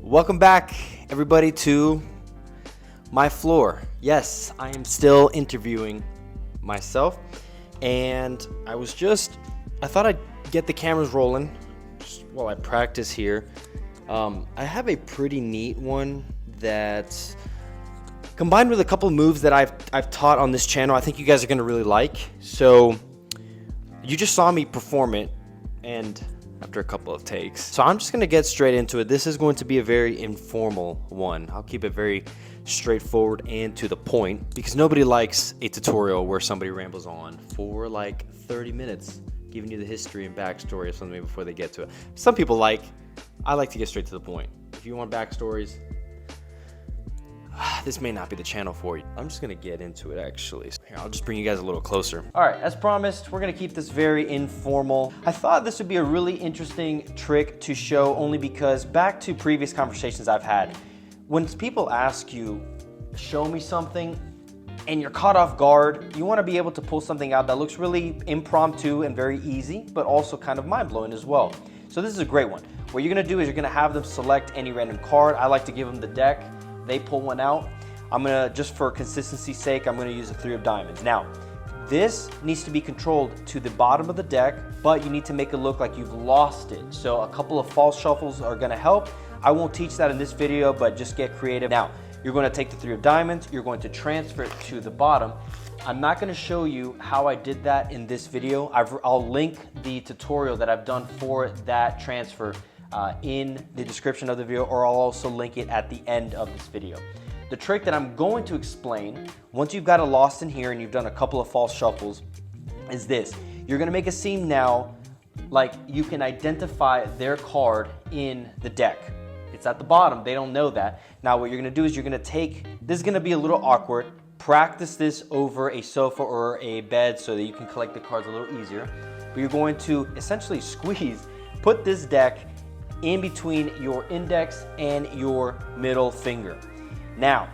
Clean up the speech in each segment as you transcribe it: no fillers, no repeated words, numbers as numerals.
Welcome back, everybody, to my floor. Yes, I am still interviewing myself, and I thought I'd get the cameras rolling just while I practice here. I have a pretty neat one that, combined with a couple moves that I've taught on this channel, I think you guys are gonna really like. So you just saw me perform it, and after a couple of takes. So I'm just gonna get straight into it. This is going to be a very informal one. I'll keep it very straightforward and to the point, because nobody likes a tutorial where somebody rambles on for like 30 minutes, giving you the history and backstory of something before they get to it. Some people I like to get straight to the point. If you want backstories, this may not be the channel for you. I'm just gonna get into it actually. Here, I'll just bring you guys a little closer. All right, as promised, we're gonna keep this very informal. I thought this would be a really interesting trick to show only because back to previous conversations I've had, when people ask you, show me something, and you're caught off guard, you wanna be able to pull something out that looks really impromptu and very easy, but also kind of mind-blowing as well. So this is a great one. What you're gonna do is you're gonna have them select any random card. I like to give them the deck. They pull one out. I'm gonna, just for consistency's sake, I'm gonna use a 3 of diamonds. Now, this needs to be controlled to the bottom of the deck, but you need to make it look like you've lost it. So a couple of false shuffles are gonna help. I won't teach that in this video, but just get creative. Now, you're gonna take the 3 of diamonds, you're going to transfer it to the bottom. I'm not gonna show you how I did that in this video. I'll link the tutorial that I've done for that transfer in the description of the video, or I'll also link it at the end of this video. The trick that I'm going to explain, once you've got it lost in here and you've done a couple of false shuffles, is this. You're gonna make a seem now like you can identify their card in the deck. It's at the bottom, they don't know that. Now what you're gonna do is you're gonna take, this is gonna be a little awkward, practice this over a sofa or a bed so that you can collect the cards a little easier. But you're going to essentially put this deck in between your index and your middle finger. Now,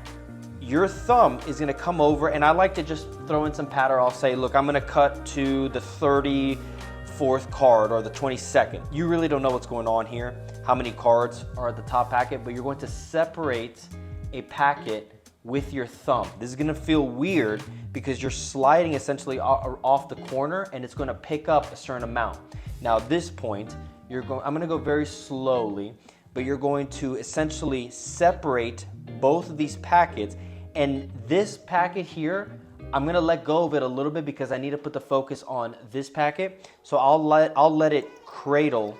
your thumb is gonna come over, and I like to just throw in some pattern. I'll say, look, I'm gonna cut to the 34th card or the 22nd. You really don't know what's going on here, how many cards are at the top packet, but you're going to separate a packet with your thumb. This is gonna feel weird because you're sliding essentially off the corner, and it's gonna pick up a certain amount. Now at this point, I'm gonna go very slowly, but you're going to essentially separate both of these packets, and this packet here, I'm gonna let go of it a little bit because I need to put the focus on this packet. So I'll let it cradle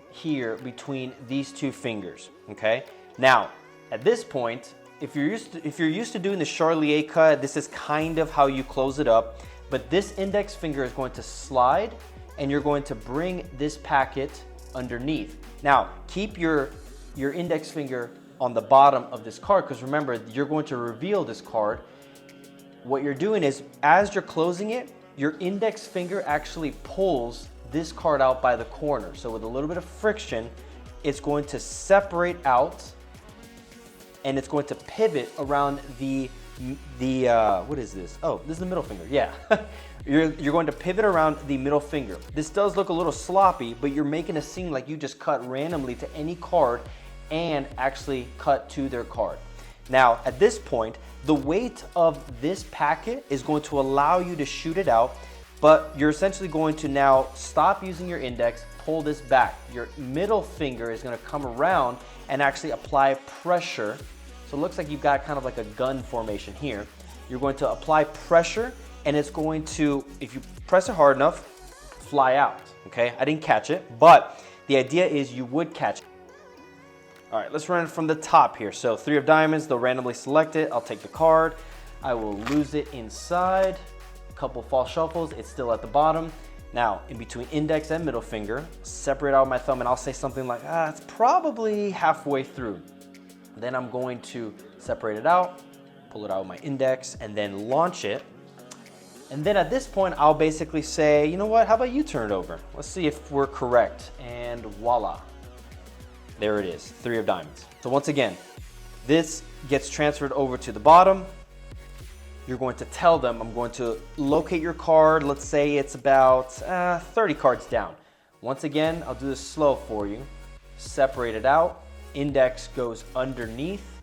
here between these 2 fingers, okay? Now, at this point, if you're used to doing the Charlier cut, this is kind of how you close it up, but this index finger is going to slide, and you're going to bring this packet underneath. Now, keep your index finger on the bottom of this card, because remember, you're going to reveal this card. What you're doing is, as you're closing it, your index finger actually pulls this card out by the corner. So with a little bit of friction, it's going to separate out, and it's going to pivot around what is this? Oh, this is the middle finger, yeah. You're going to pivot around the middle finger. This does look a little sloppy, but you're making it seem like you just cut randomly to any card and actually cut to their card. Now, at this point, the weight of this packet is going to allow you to shoot it out, but you're essentially going to now stop using your index, pull this back. Your middle finger is gonna come around and actually apply pressure. So it looks like you've got kind of like a gun formation here. You're going to apply pressure, and it's going to, if you press it hard enough, fly out, okay? I didn't catch it, but the idea is you would catch it. All right, let's run it from the top here. So 3 of diamonds, they'll randomly select it. I'll take the card. I will lose it inside. A couple false shuffles, it's still at the bottom. Now, in between index and middle finger, separate out my thumb, and I'll say something like, it's probably halfway through. Then I'm going to separate it out, pull it out with my index, and then launch it. And then at this point, I'll basically say, you know what, how about you turn it over? Let's see if we're correct, and voila. There it is, 3 of diamonds. So once again, this gets transferred over to the bottom. You're going to tell them, I'm going to locate your card. Let's say it's about 30 cards down. Once again, I'll do this slow for you. Separate it out, index goes underneath.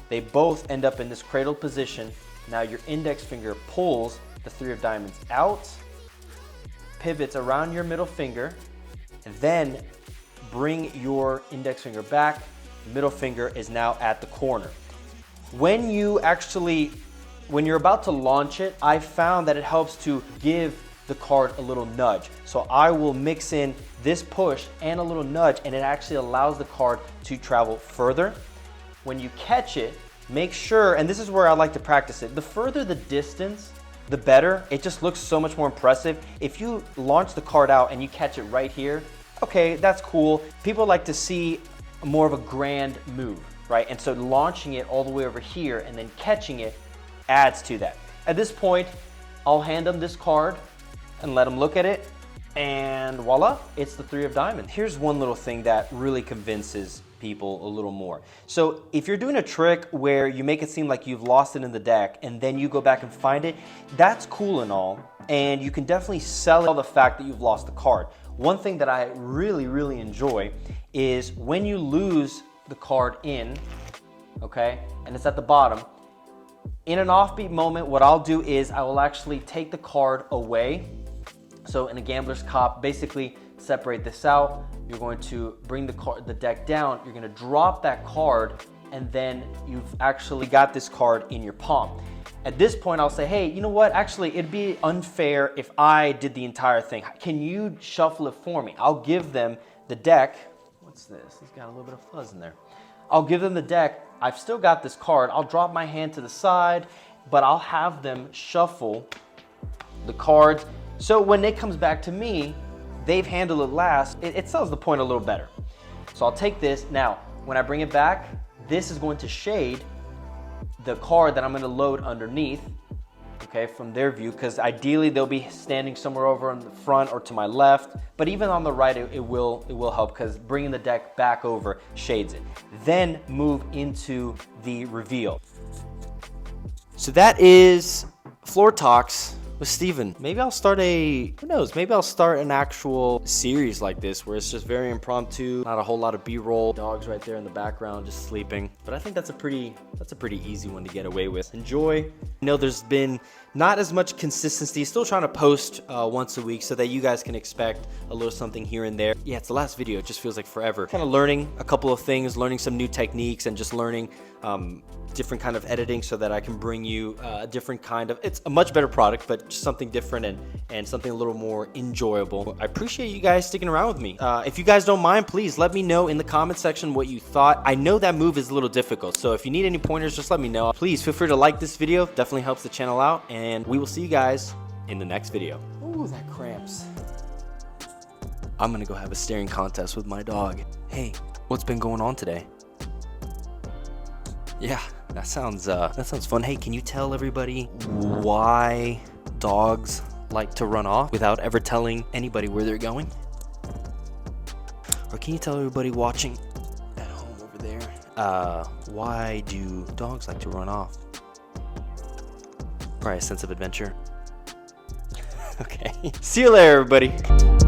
They both end up in this cradle position. Now your index finger pulls the 3 of diamonds out, pivots around your middle finger, and then bring your index finger back. Middle finger is now at the corner. When you're about to launch it, I found that it helps to give the card a little nudge. So I will mix in this push and a little nudge, and it actually allows the card to travel further. When you catch it, make sure, and this is where I like to practice it, the further the distance, the better. It just looks so much more impressive. If you launch the card out and you catch it right here, okay, that's cool. People like to see more of a grand move, right? And so launching it all the way over here and then catching it adds to that. At this point, I'll hand them this card and let them look at it, and voila, it's the 3 of diamonds. Here's one little thing that really convinces people a little more. So if you're doing a trick where you make it seem like you've lost it in the deck and then you go back and find it, that's cool and all, and you can definitely sell the fact that you've lost the card. One thing that I really enjoy is when you lose the card in, okay, and it's at the bottom, in an offbeat moment, what I'll do is I will actually take the card away. So in a Gambler's Cop, basically separate this out. You're going to bring the deck down. You're going to drop that card, and then you've actually got this card in your palm. At this point, I'll say, hey, you know what? Actually, it'd be unfair if I did the entire thing. Can you shuffle it for me? I'll give them the deck. What's this? It's got a little bit of fuzz in there. I'll give them the deck. I've still got this card. I'll drop my hand to the side, but I'll have them shuffle the cards. So when it comes back to me, they've handled it last. It sells the point a little better. So I'll take this. Now, when I bring it back, this is going to shade the card that I'm going to load underneath, okay, from their view, because ideally they'll be standing somewhere over in the front or to my left, but even on the right, it will help, because bringing the deck back over shades it. Then move into the reveal. So that is Floor Talks with Steven. Maybe I'll start who knows, maybe I'll start an actual series like this where it's just very impromptu, not a whole lot of B-roll, dogs right there in the background just sleeping. But I think that's a pretty easy one to get away with. Enjoy. I know there's been not as much consistency, still trying to post once a week so that you guys can expect a little something here and there. Yeah, it's the last video, it just feels like forever. Kind of learning a couple of things, learning some new techniques, and just learning different kind of editing so that I can bring you a different kind of, it's a much better product, but just something different and something a little more enjoyable. I appreciate you guys sticking around with me. If you guys don't mind, please let me know in the comment section what you thought. I know that move is a little difficult, so if you need any pointers, just let me know. Please feel free to like this video, definitely helps the channel out, and we will see you guys in the next video. Ooh, that cramps. I'm gonna go have a staring contest with my dog. Hey, what's been going on today? Yeah, that sounds fun. Hey, can you tell everybody why dogs like to run off without ever telling anybody where they're going? Or can you tell everybody watching at home over there, why do dogs like to run off? Probably a sense of adventure. Okay, see you later, everybody.